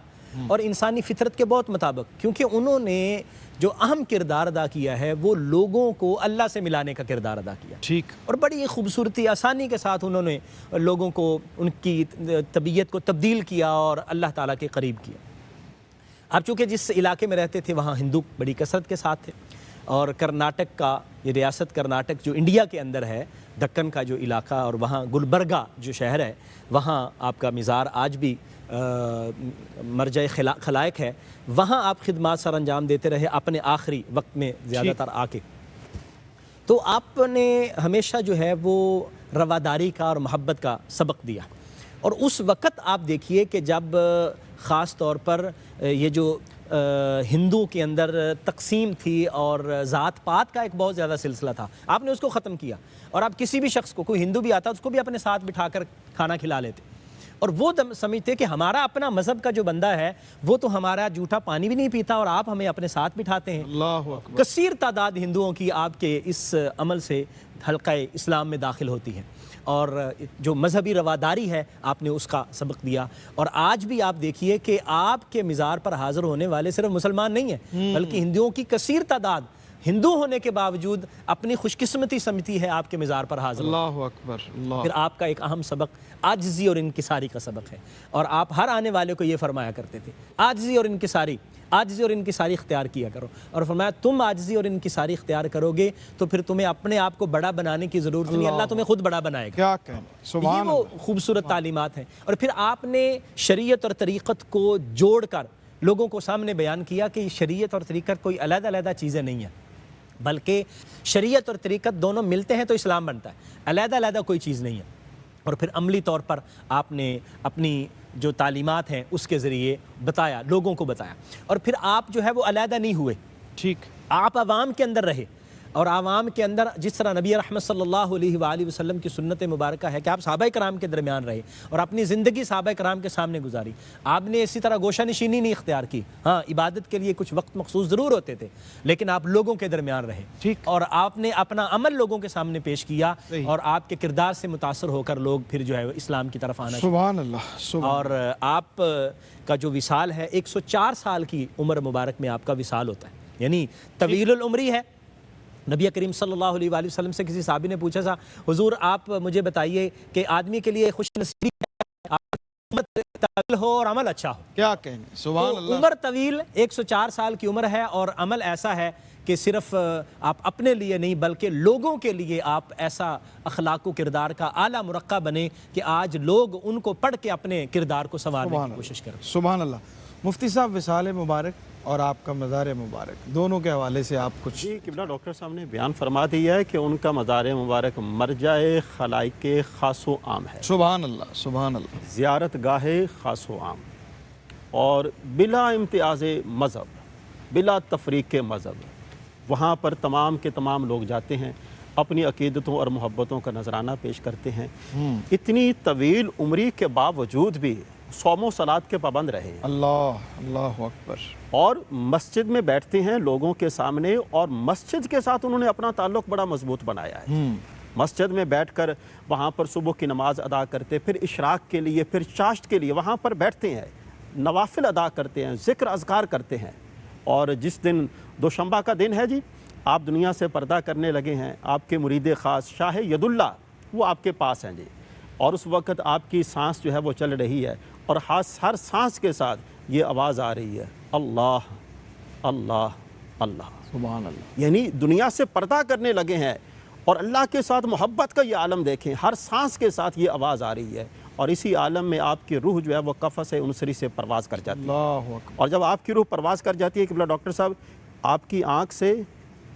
Speaker 3: اور انسانی فطرت کے بہت مطابق، کیونکہ انہوں نے جو اہم کردار ادا کیا ہے وہ لوگوں کو اللہ سے ملانے کا کردار ادا کیا.
Speaker 2: ٹھیک.
Speaker 3: اور بڑی خوبصورتی آسانی کے ساتھ انہوں نے لوگوں کو ان کی طبیعت کو تبدیل کیا اور اللہ تعالیٰ کے قریب کیا. آپ چونکہ جس علاقے میں رہتے تھے وہاں ہندو بڑی کثرت کے ساتھ تھے، اور کرناٹک کا یہ ریاست کرناٹک جو انڈیا کے اندر ہے، دکن کا جو علاقہ، اور وہاں گلبرگہ جو شہر ہے وہاں آپ کا مزار آج بھی مرجع خلائق ہے. وہاں آپ خدمات سر انجام دیتے رہے اپنے آخری وقت میں زیادہ تر آ کے. تو آپ نے ہمیشہ جو ہے وہ رواداری کا اور محبت کا سبق دیا. اور اس وقت آپ دیکھیے کہ جب خاص طور پر یہ جو ہندو کے اندر تقسیم تھی اور ذات پات کا ایک بہت زیادہ سلسلہ تھا، آپ نے اس کو ختم کیا. اور آپ کسی بھی شخص کو، کوئی ہندو بھی آتا اس کو بھی اپنے ساتھ بٹھا کر کھانا کھلا لیتے. اور وہ سمجھتے کہ ہمارا اپنا مذہب کا جو بندہ ہے وہ تو ہمارا جھوٹا پانی بھی نہیں پیتا اور آپ ہمیں اپنے ساتھ بٹھاتے ہیں.
Speaker 2: اللہ اکبر.
Speaker 3: کثیر تعداد ہندوؤں کی آپ کے اس عمل سے حلقہ اسلام میں داخل ہوتی ہے، اور جو مذہبی رواداری ہے آپ نے اس کا سبق دیا. اور آج بھی آپ دیکھیے کہ آپ کے مزار پر حاضر ہونے والے صرف مسلمان نہیں ہیں، بلکہ ہندوؤں کی کثیر تعداد ہندو ہونے کے باوجود اپنی خوش قسمتی سمجھتی ہے آپ کے مزار پر حاضر.
Speaker 2: اللہ اکبر. اللہ.
Speaker 3: پھر آپ کا ایک اہم سبق عاجزی اور انکساری کا سبق ہے، اور آپ ہر آنے والے کو یہ فرمایا کرتے تھے عاجزی اور انکساری اختیار کیا کرو. اور فرمایا تم عاجزی اور انکساری اختیار کرو گے تو پھر تمہیں اپنے آپ کو بڑا بنانے کی ضرورت نہیں، اللہ تمہیں خود بڑا بنائے گا.
Speaker 2: کیا کہنا. سبحان
Speaker 3: یہ وہ خوبصورت تعلیمات ہیں. اور پھر آپ نے شریعت اور طریقت کو جوڑ کر لوگوں کو سامنے بیان کیا کہ شریعت اور طریقت کوئی علیحدہ علیحدہ چیزیں نہیں ہیں، بلکہ شریعت اور طریقت دونوں ملتے ہیں تو اسلام بنتا ہے، علیحدہ علیحدہ کوئی چیز نہیں ہے. اور پھر عملی طور پر آپ نے اپنی جو تعلیمات ہیں اس کے ذریعے بتایا، لوگوں کو بتایا. اور پھر آپ جو ہے وہ علیحدہ نہیں ہوئے.
Speaker 2: ٹھیک.
Speaker 3: آپ عوام کے اندر رہے، اور عوام کے اندر جس طرح نبی رحمت صلی اللہ علیہ وآلہ وسلم کی سنت مبارکہ ہے کہ آپ صحابہ کرام کے درمیان رہے اور اپنی زندگی صحابہ کرام کے سامنے گزاری. آپ نے اسی طرح گوشہ نشینی نہیں اختیار کی. ہاں، عبادت کے لیے کچھ وقت مخصوص ضرور ہوتے تھے، لیکن آپ لوگوں کے درمیان رہے.
Speaker 2: ٹھیک.
Speaker 3: اور آپ نے اپنا عمل لوگوں کے سامنے پیش کیا، اور آپ کے کردار سے متاثر ہو کر لوگ پھر جو ہے اسلام کی طرف آنا.
Speaker 2: سبحان اللہ.
Speaker 3: اور آپ کا جو وصال ہے 104 سال کی عمر مبارک میں آپ کا وصال ہوتا ہے، یعنی طویل العمری ہے. نبی کریم صلی اللہ علیہ وآلہ وسلم سے کسی صحابی نے پوچھا تھا، حضور آپ مجھے بتائیے کہ آدمی کے لیے خوش نصیبی عمر طویل ہو اور عمل اچھا ہو.
Speaker 2: کیا کہنے. سبحان اللہ.
Speaker 3: عمر طویل 104 سال کی عمر ہے، اور عمل ایسا ہے کہ صرف آپ اپنے لیے نہیں بلکہ لوگوں کے لیے آپ ایسا اخلاق و کردار کا اعلیٰ مرقع بنے کہ آج لوگ ان کو پڑھ کے اپنے کردار کو سنوارنے کی کوشش کریں.
Speaker 2: سبحان اللہ. مفتی صاحب، وصال مبارک اور آپ کا مزار مبارک دونوں کے حوالے سے آپ کچھ.
Speaker 4: جی قبلہ، ڈاکٹر صاحب نے بیان فرما دیا ہے کہ ان کا مزار مبارک مرجع خلائق خاص و عام ہے.
Speaker 2: سبحان اللہ. سبحان اللہ.
Speaker 4: زیارت گاہ خاص و عام، اور بلا امتیاز مذہب، بلا تفریق مذہب، وہاں پر تمام کے تمام لوگ جاتے ہیں، اپنی عقیدتوں اور محبتوں کا نذرانہ پیش کرتے ہیں. اتنی طویل عمری کے باوجود بھی صوم و صلات کے پابند رہے ہیں.
Speaker 2: اللہ اکبر.
Speaker 4: اور مسجد میں بیٹھتے ہیں لوگوں کے سامنے، اور مسجد کے ساتھ انہوں نے اپنا تعلق بڑا مضبوط بنایا ہے. مسجد میں بیٹھ کر وہاں پر صبح کی نماز ادا کرتے، پھر اشراق کے لیے، پھر چاشت کے لیے وہاں پر بیٹھتے ہیں، نوافل ادا کرتے ہیں، ذکر اذکار کرتے ہیں. اور جس دن دوشنبہ کا دن ہے جی، آپ دنیا سے پردہ کرنے لگے ہیں، آپ کے مرید خاص شاہ ید اللہ وہ آپ کے پاس ہیں جی. اور اس وقت آپ کی سانس جو ہے وہ چل رہی ہے اور ہر سانس کے ساتھ یہ آواز آ رہی ہے اللہ اللہ اللہ،
Speaker 2: سبحان اللہ،
Speaker 4: یعنی دنیا سے پردہ کرنے لگے ہیں اور اللہ کے ساتھ محبت کا یہ عالم دیکھیں، ہر سانس کے ساتھ یہ آواز آ رہی ہے اور اسی عالم میں آپ کی روح جو ہے وہ قفس عنصری سے پرواز کر جاتی ہے۔
Speaker 2: اللہ اکبر،
Speaker 4: اور جب آپ کی روح پرواز کر جاتی ہے کہ ڈاکٹر صاحب آپ کی آنکھ سے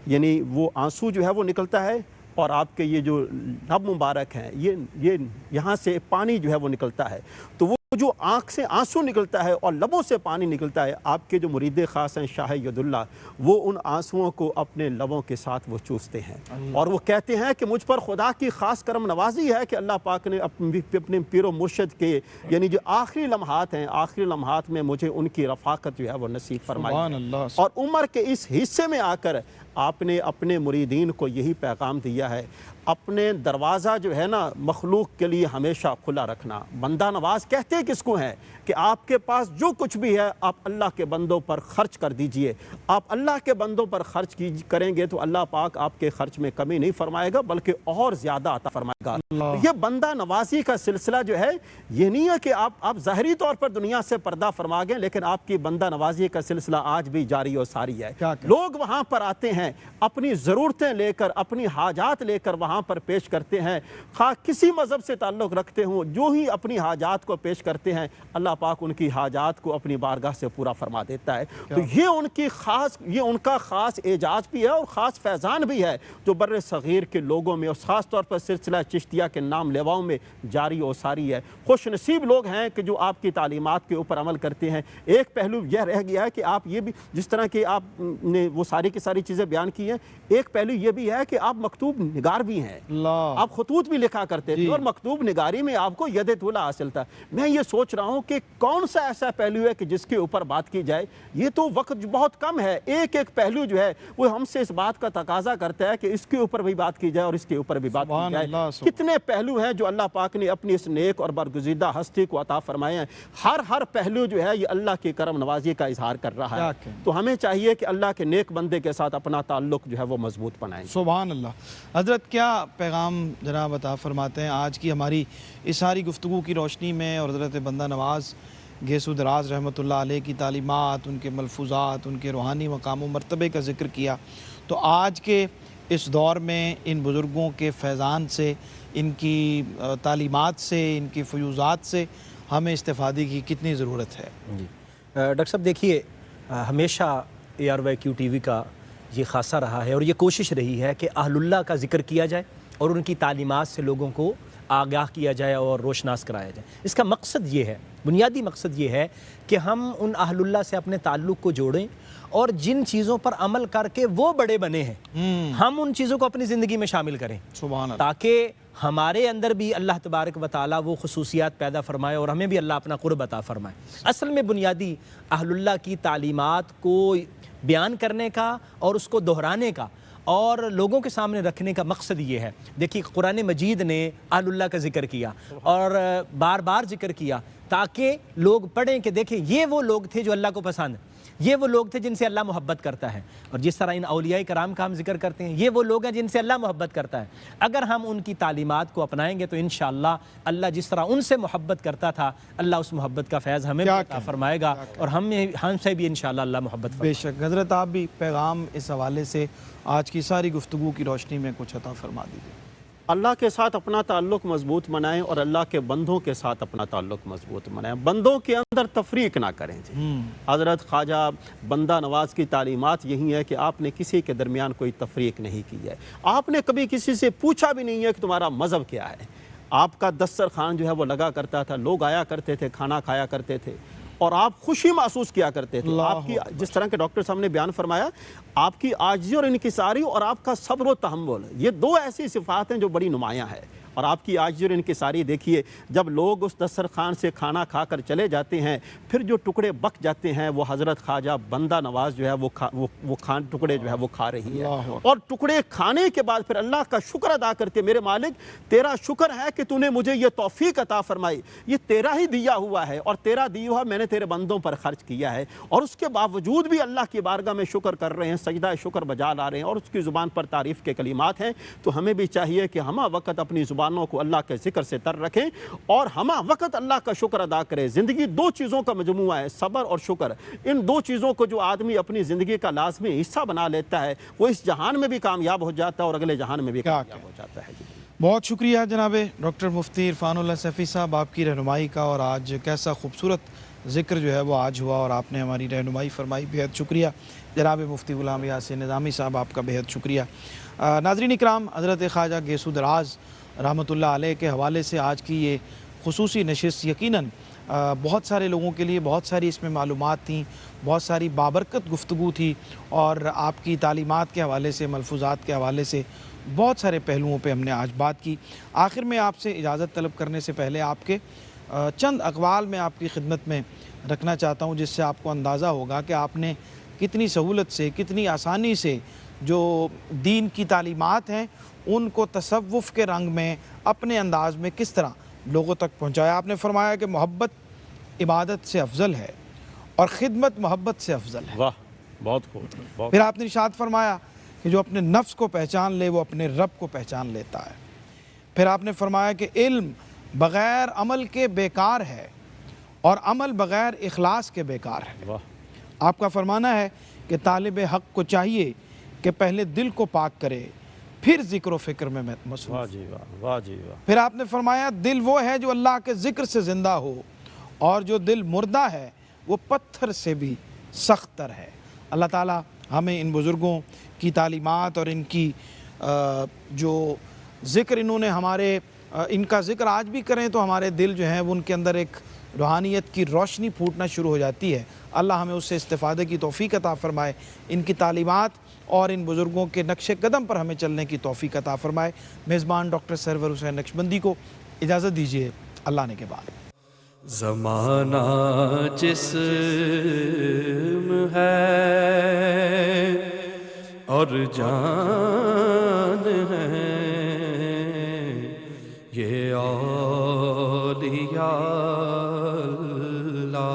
Speaker 4: یعنی وہ آنسو جو ہے وہ نکلتا ہے اور آپ کے یہ جو لب مبارک ہیں یہ یہاں سے پانی جو ہے وہ نکلتا ہے، تو وہ جو آنکھ سے آنسو نکلتا ہے اور لبوں سے پانی نکلتا ہے، آپ کے جو مرید خاص ہیں شاہ ید اللہ، وہ ان آنسوؤں کو اپنے لبوں کے ساتھ وہ چوستے ہیں اور وہ کہتے ہیں کہ مجھ پر خدا کی خاص کرم نوازی ہے کہ اللہ پاک نے اپنے پیر و مرشد کے یعنی جو آخری لمحات ہیں، آخری لمحات میں مجھے ان کی رفاقت جو ہے وہ نصیب فرمائی
Speaker 2: سبحان
Speaker 4: ہے۔
Speaker 2: اللہ،
Speaker 4: اور عمر کے اس حصے میں آ کر آپ نے اپنے مریدین کو یہی پیغام دیا ہے، اپنے دروازہ جو ہے نا مخلوق کے لیے ہمیشہ کھلا رکھنا۔ بندہ نواز کہتے کس کو ہیں کہ آپ کے پاس جو کچھ بھی ہے آپ اللہ کے بندوں پر خرچ کر دیجئے، آپ اللہ کے بندوں پر خرچ کریں گے تو اللہ پاک آپ کے خرچ میں کمی نہیں فرمائے گا بلکہ اور زیادہ عطا فرمائے گا۔ یہ بندہ نوازی کا سلسلہ جو ہے یہ نہیں ہے کہ آپ ظاہری طور پر دنیا سے پردہ فرما گئے، لیکن آپ کی بندہ نوازی کا سلسلہ آج بھی جاری و ساری ہے۔ لوگ وہاں پر آتے ہیں اپنی ضرورتیں لے کر، اپنی حاجات لے کر وہاں پر پیش کرتے ہیں، خواہ کسی مذہب سے تعلق رکھتے ہوں، جو ہی اپنی حاجات کو پیش کرتے ہیں اللہ پاک ان کی حاجات کو اپنی بارگاہ سے پورا فرما دیتا ہے۔ تو یہ ان کا خاص اعجاز بھی ہے اور خاص فیضان بھی ہے جو بر صغیر کے لوگوں میں اور خاص طور پر سلسلہ چشتیہ کے نام لیواؤں میں جاری و ساری ہے۔ خوش نصیب لوگ ہیں کہ جو آپ کی تعلیمات کے اوپر عمل کرتے ہیں۔ ایک پہلو یہ رہ گیا ہے کہ آپ یہ بھی جس طرح کہ آپ نے وہ ساری کی ساری چیزیں بیان کی ہیں، ایک پہلو یہ بھی ہے کہ آپ مکتوب نگار بھی ہیں، آپ خطوط بھی لکھا کرتے تھے اور مکتوب نگاری میں آپ کو ید طولہ حاصل تھا۔ میں یہ سوچ رہا ہوں کہ کون سا ایسا پہلو ہے کہ جس کے اوپر بات کی جائے، یہ تو وقت بہت کم ہے، ایک پہلو جو ہے وہ ہم سے اس بات کا تقاضا کرتا ہے کہ اس کے اوپر بھی بات کی جائے اور اس کے اوپر بھی بات کی جائے۔ کتنے پہلو ہیں جو اللہ پاک نے اپنی اس نیک اور برگزیدہ ہستی کو عطا فرمائے ہیں، ہر پہلو جو ہے یہ اللہ کی کرم نوازی کا اظہار کر رہا ہے۔ تو ہمیں چاہیے کہ اللہ کے نیک بندے کے ساتھ اپنا تعلق جو ہے وہ مضبوط بنائیں۔
Speaker 2: سبحان اللہ۔ حضرت کیا پیغام جناب عطا فرماتے ہیں آج کی ہماری اس ساری گفتگو کی روشنی میں، اور حضرت بندہ نواز گیسو دراز رحمۃ اللہ علیہ کی تعلیمات، ان کے ملفوظات، ان کے روحانی مقام و مرتبے کا ذکر کیا، تو آج کے اس دور میں ان بزرگوں کے فیضان سے، ان کی تعلیمات سے، ان کی فیوزات سے ہمیں استفادے کی کتنی ضرورت ہے؟
Speaker 3: جی ڈاکٹر صاحب دیکھیے، ہمیشہ ARYQ TV کا یہ خاصہ رہا ہے اور یہ کوشش رہی ہے کہ اہل اللہ کا ذکر کیا جائے اور ان کی تعلیمات سے لوگوں کو آگاہ کیا جائے اور روشناس کرایا جائے۔ اس کا مقصد یہ ہے، بنیادی مقصد یہ ہے کہ ہم ان اہل اللہ سے اپنے تعلق کو جوڑیں اور جن چیزوں پر عمل کر کے وہ بڑے بنے ہیں ہم ان چیزوں کو اپنی زندگی میں شامل کریں،
Speaker 2: سبحان اللہ،
Speaker 3: تاکہ ہمارے اندر بھی اللہ تبارک و تعالیٰ وہ خصوصیات پیدا فرمائے اور ہمیں بھی اللہ اپنا قرب عطا فرمائے۔ اصل میں بنیادی اہل اللہ کی تعلیمات کو بیان کرنے کا اور اس کو دہرانے کا اور لوگوں کے سامنے رکھنے کا مقصد یہ ہے۔ دیکھیے قرآن مجید نے اہل اللہ کا ذکر کیا اور بار بار ذکر کیا تاکہ لوگ پڑھیں کہ دیکھیں یہ وہ لوگ تھے جو اللہ کو پسند، یہ وہ لوگ تھے جن سے اللہ محبت کرتا ہے، اور جس طرح ان اولیاء کرام کا ہم ذکر کرتے ہیں یہ وہ لوگ ہیں جن سے اللہ محبت کرتا ہے۔ اگر ہم ان کی تعلیمات کو اپنائیں گے تو انشاءاللہ اللہ جس طرح ان سے محبت کرتا تھا اللہ اس محبت کا فیض ہمیں بھی عطا فرمائے گا اور ہم سے بھی انشاءاللہ اللہ محبت فرمائے گا۔
Speaker 2: بے شک حضرت، آپ بھی پیغام اس حوالے سے آج کی ساری گفتگو کی روشنی میں کچھ عطا فرما دیجیے۔
Speaker 4: اللہ کے ساتھ اپنا تعلق مضبوط بنائیں اور اللہ کے بندوں کے ساتھ اپنا تعلق مضبوط بنائیں، بندوں کے اندر تفریق نہ کریں جی۔ حضرت خواجہ بندہ نواز کی تعلیمات یہی ہے کہ آپ نے کسی کے درمیان کوئی تفریق نہیں کی ہے، آپ نے کبھی کسی سے پوچھا بھی نہیں ہے کہ تمہارا مذہب کیا ہے۔ آپ کا دسترخوان جو ہے وہ لگا کرتا تھا، لوگ آیا کرتے تھے، کھانا کھایا کرتے تھے اور آپ خوشی محسوس کیا کرتے تھے۔ آپ کی جس طرح کے ڈاکٹر صاحب نے بیان فرمایا، آپ کی عاجزی اور انکساری اور آپ کا صبر و تحمل، یہ دو ایسی صفات ہیں جو بڑی نمایاں ہے۔ اور آپ کی عاجزی اور انکساری دیکھیے، جب لوگ اس دسترخوان سے کھانا کھا کر چلے جاتے ہیں پھر جو ٹکڑے بک جاتے ہیں وہ حضرت خواجہ بندہ نواز جو ہے وہ ٹکڑے جو ہے وہ کھا رہی ہے، اور ٹکڑے کھانے کے بعد پھر اللہ کا شکر ادا کرتے، میرے مالک تیرا شکر ہے کہ تو نے مجھے یہ توفیق عطا فرمائی، یہ تیرا ہی دیا ہوا ہے اور تیرا دیا ہوا میں نے تیرے بندوں پر خرچ کیا ہے، اور اس کے باوجود بھی اللہ کی بارگاہ میں شکر کر رہے ہیں، سجدہ شکر بجا لا رہے ہیں اور اس کی زبان پر تعریف کے کلمات ہیں۔ تو ہمیں بھی چاہیے کہ ہمہ وقت اپنی زبان والوں کو اللہ کے ذکر سے تر رکھیں اور ہمہ وقت اللہ کا شکر ادا کریں۔ زندگی دو چیزوں کا مجموعہ ہے، صبر اور شکر۔ ان دو چیزوں کو جو آدمی اپنی زندگی کا لازمی حصہ بنا لیتا ہے وہ اس جہان میں بھی کامیاب ہو جاتا ہے اور اگلے جہان میں بھی کامیاب ہو جاتا ہے۔
Speaker 2: بہت شکریہ جناب ڈاکٹر مفتی عرفان اللہ سیفی صاحب آپ کی رہنمائی کا، اور آج کیسا خوبصورت ذکر جو ہے وہ آج ہوا اور آپ نے ہماری رہنمائی فرمائی، بہت شکریہ جناب مفتی غلام یاسین نظامی صاحب، آپ کا بہت شکریہ۔ ناظرین اکرام، حضرت خواجہ گیسو دراز رحمۃ اللہ علیہ کے حوالے سے آج کی یہ خصوصی نشست یقیناً بہت سارے لوگوں کے لیے بہت ساری اس میں معلومات تھیں، بہت ساری بابرکت گفتگو تھی، اور آپ کی تعلیمات کے حوالے سے، ملفوظات کے حوالے سے بہت سارے پہلوؤں پہ ہم نے آج بات کی۔ آخر میں آپ سے اجازت طلب کرنے سے پہلے آپ کے چند اقوال میں آپ کی خدمت میں رکھنا چاہتا ہوں، جس سے آپ کو اندازہ ہوگا کہ آپ نے کتنی سہولت سے، کتنی آسانی سے جو دین کی تعلیمات ہیں ان کو تصوف کے رنگ میں اپنے انداز میں کس طرح لوگوں تک پہنچایا۔ آپ نے فرمایا کہ محبت عبادت سے افضل ہے اور خدمت محبت سے افضل ہے۔
Speaker 4: واہ، بہت خوب، بہت۔
Speaker 2: پھر آپ نے ارشاد فرمایا کہ جو اپنے نفس کو پہچان لے وہ اپنے رب کو پہچان لیتا ہے۔ پھر آپ نے فرمایا کہ علم بغیر عمل کے بیکار ہے اور عمل بغیر اخلاص کے بیکار ہے۔
Speaker 4: واہ،
Speaker 2: آپ کا فرمانا ہے کہ طالب حق کو چاہیے کہ پہلے دل کو پاک کرے، پھر ذکر و فکر میں مصروف۔
Speaker 4: واہ جی واہ، واہ جی واہ۔
Speaker 2: پھر آپ نے فرمایا دل وہ ہے جو اللہ کے ذکر سے زندہ ہو، اور جو دل مردہ ہے وہ پتھر سے بھی سخت تر ہے۔ اللہ تعالیٰ ہمیں ان بزرگوں کی تعلیمات اور ان کی جو ذکر انہوں نے ہمارے ان کا ذکر آج بھی کریں تو ہمارے دل جو ہیں وہ ان کے اندر ایک روحانیت کی روشنی پھوٹنا شروع ہو جاتی ہے۔ اللہ ہمیں اس سے استفادے کی توفیق عطا فرمائے، ان کی تعلیمات اور ان بزرگوں کے نقش قدم پر ہمیں چلنے کی توفیق عطا فرمائے۔ میزبان ڈاکٹر سرور حسین نقشبندی کو اجازت دیجیے، اللہ نے کے بعد۔
Speaker 1: زمانہ جسم ہے اور جان ہے، یہ اولیاء اللہ۔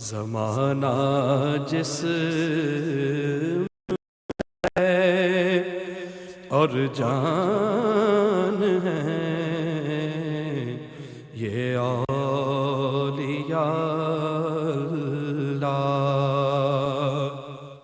Speaker 1: زمانہ جسم ہے اور جان ہے، یہ اولیاء